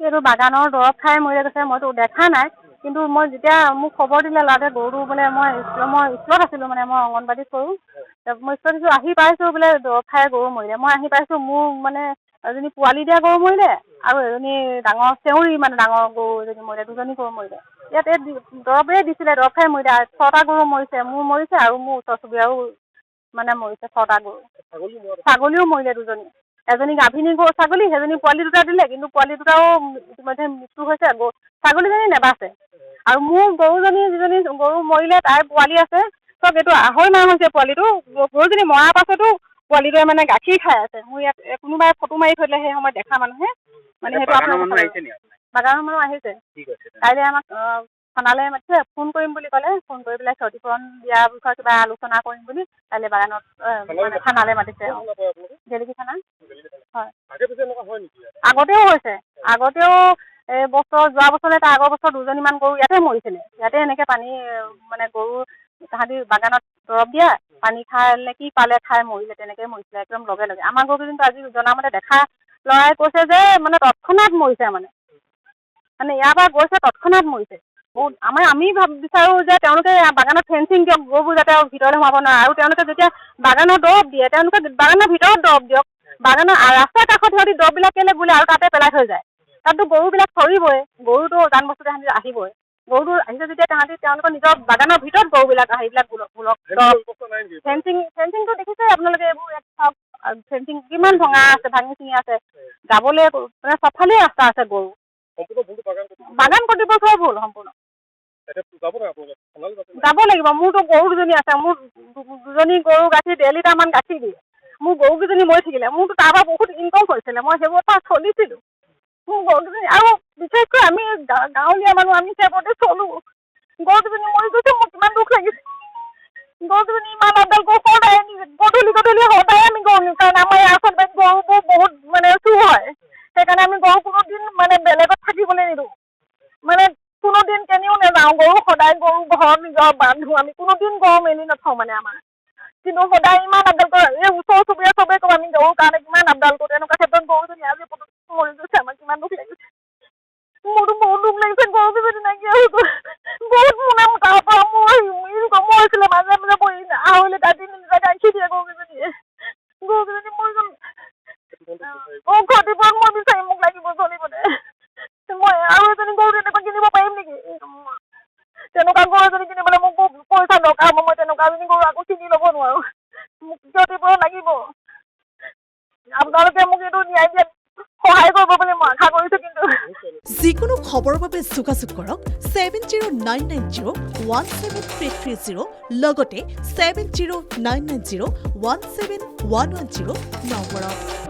এইটো বাগানৰ দৰৱ খাই মৰি গৈছে মইতো দেখা নাই কিন্তু মই যেতিয়া মোক খবৰ দিলে ল'ৰাটোৱে গৰুটো বোলে মই স্কুলত আছিলোঁ মানে মই অংগনবাড়ীত কৰোঁ মই স্কুলত দিছোঁ আহি পাইছোঁ বোলে দৰৱ খাই গৰু মৰিলে মই আহি পাইছোঁ মোৰ মানে এজনী পোৱালি দিয়া গৰু মৰিলে আৰু এজনী ডাঙৰ চেউৰী মানে ডাঙৰ গৰু এজনী মৰিলে দুজনী গৰু মৰিলে ইয়াত এই দৰৱে দিছিলে দৰৱ খাই মৰিলে 6টা গৰু মৰিছে মোৰ মৰিছে আৰু মোৰ ওচৰ চুবুৰীয়াও মানে মৰিছে 6টা গৰু ছাগলীও মৰিলে দুজনী এজনী গাভিনী গৰু ছাগলী সেইজনী পোৱালি দুটা দিলে কিন্তু পোৱালি দুটাও ইতিমধ্যে মৃত্যু হৈছে ছাগলীজনী নেবাচে আৰু মোৰ গৰুজনী যিজনী গৰু মৰিলে তাইৰ পোৱালি আছে চব এইটো 2.5 মাহ হৈছে পোৱালিটো গৰুজনী মৰাৰ পাছতো পোৱালিটোৱে মানে গাখীৰ খাই আছে মোৰ ইয়াত কোনোবাই ফটো মাৰি থৈ দিলে সেই সময়ত দেখা মানুহে মানে সেইটো বাগানৰ মানুহ আহিছে কাইলৈ আমাক থানালৈ মাতিছে ফোন কৰিম বুলি ক'লে ফোন কৰি পেলাই ক্ষতিপূৰণ দিয়াৰ বিষয়ে কিবা আলোচনা কৰিম বুলি কাইলৈ বাগানত মানে থানালৈ মাতিছে গেলেকী থানা হয় আগতেও হৈছে আগতেও যোৱা বছৰলৈ তাৰ আগৰ বছৰ দুজনীমান গৰু ইয়াতে মৰিছিলে ইয়াতে এনেকৈ পানী মানে গৰু তাহাঁতি বাগানত দৰৱ দিয়া পানী খাই নে কি পালে খাই মৰিলে তেনেকৈ মৰিছিলে একদম লগে লগে আমাৰ গৰুকেইজনীতো আজি জনামতে দেখা ল'ৰাই কৈছে যে মানে তৎক্ষণাত মৰিছে মানে ইয়াৰ পৰা গৈছে তৎক্ষণাত মৰিছে বহুত আমি বিচাৰোঁ যে তেওঁলোকে বাগানত ফেঞ্চিং দিয়ক গৰুবোৰ যাতে ভিতৰলৈ সোমাব নোৱাৰে আৰু তেওঁলোকে যেতিয়া বাগানৰ দৰৱ দিয়ে তেওঁলোকে বাগানৰ ভিতৰত দৰৱ দিয়ক বাগানৰ ৰাস্তাৰ কাষত সিহঁতি দৰৱবিলাক কেলৈ বোলে আৰু তাতে পেলাই থৈ যায় তাততো গৰুবিলাক চৰিবই গৰুটো জান বস্তু তাহাঁতি আহিবই গৰুটো আহিছে যেতিয়া তেওঁলোকৰ নিজৰ বাগানৰ ভিতৰত গৰুবিলাক সেইবিলাক ফেঞ্চিংটো দেখিছে আপোনালোকে এইবোৰ চাওক ফেঞ্চিং কিমান ভঙা আছে ভাঙি চিঙি আছে যাবলৈ মানে চবফালেই ৰাস্তা আছে গৰু বাগান কৰ্তৃপক্ষৰ ভুল সম্পূৰ্ণ যাব লাগিব মোৰতো গৰু দুজনী আছে মোৰ দুজনী গৰু গাখীৰ 1.5 লিটাৰমান গাখীৰ দিয়ে মোৰ গৰুকেইজনী মৰি থাকিলে মোৰতো তাৰ পৰা বহুত ইনকম হৈছিলে মই সেইবোৰ পৰা চলিছিলোঁ মোৰ গৰুকেইজনী আৰু বিশেষকৈ আমি গাঁৱলীয়া মানুহ আমি সেইবোৰতে চলোঁ গৰুকেইজনী মৰি গৈছে মোৰ কিমান দুখ লাগিছে গৰুকেইজনী ইমান আপডাল কৰোঁ সদায় গধূলি সদায় আমি গৰু নিওঁ কাৰণ আমাৰ আচলতে গৰুবোৰ বহুত মানে চুৰ হয় সেইকাৰণে আমি গৰু কোনোদিন মানে বেলেগত থাকিবলৈ নিদিওঁ মানে কোনোদিন কেনিও নাযাওঁ গৰু সদায় গৰু ঘৰত নিজৰ বান্ধো আমি কোনোদিন গৰু মেলি নথওঁ মানে আমাৰ কিন্তু সদায় ইমান আপডাল কৰোঁ এই ওচৰ চুবুৰীয়া চবেই কওঁ আমি গৰুৰ কাৰণে কিমান আপডাল কৰোঁ তেনেকুৱা ক্ষেত্ৰত গৰুজনী আজি মৰি গৈছে আমাৰ কিমান দুখ লাগিছে মোৰতো বহুত দুখ লাগিছে গৰুকেইজনী নাইকিয়া হৈ গ'ল বহুত মোনা তাৰ পৰা মৰিছিলে মাজে মাজে পৰি 2.5 লিটাৰ 3 লিটাৰ গাখীৰ দিয়ে গৰুকেইজনী মৰি গ'ল ক্ষতিপূৰণ মই বিচাৰিম মোক লাগিব চলিবলৈ মই আৰু এজনী গৰু তেনেকুৱা কিনিব পাৰিম নেকি তেনেকুৱা গৰু এজনী কিনিবলৈ মোক পইচা দৰকাৰ হ'ব মই তেনেকুৱা এজনী গৰু আকৌ কিনি ল'ব নোৱাৰোঁ মোক ক্ষতিপূৰণ লাগিব আপোনালোকে মোক এইটো ন্যায় দিয়াত সহায় কৰিব বুলি মই আশা কৰিছোঁ কিন্তু যিকোনো খবৰৰ বাবে যোগাযোগ কৰক 7099017330 লগতে 7099017110 নম্বৰত।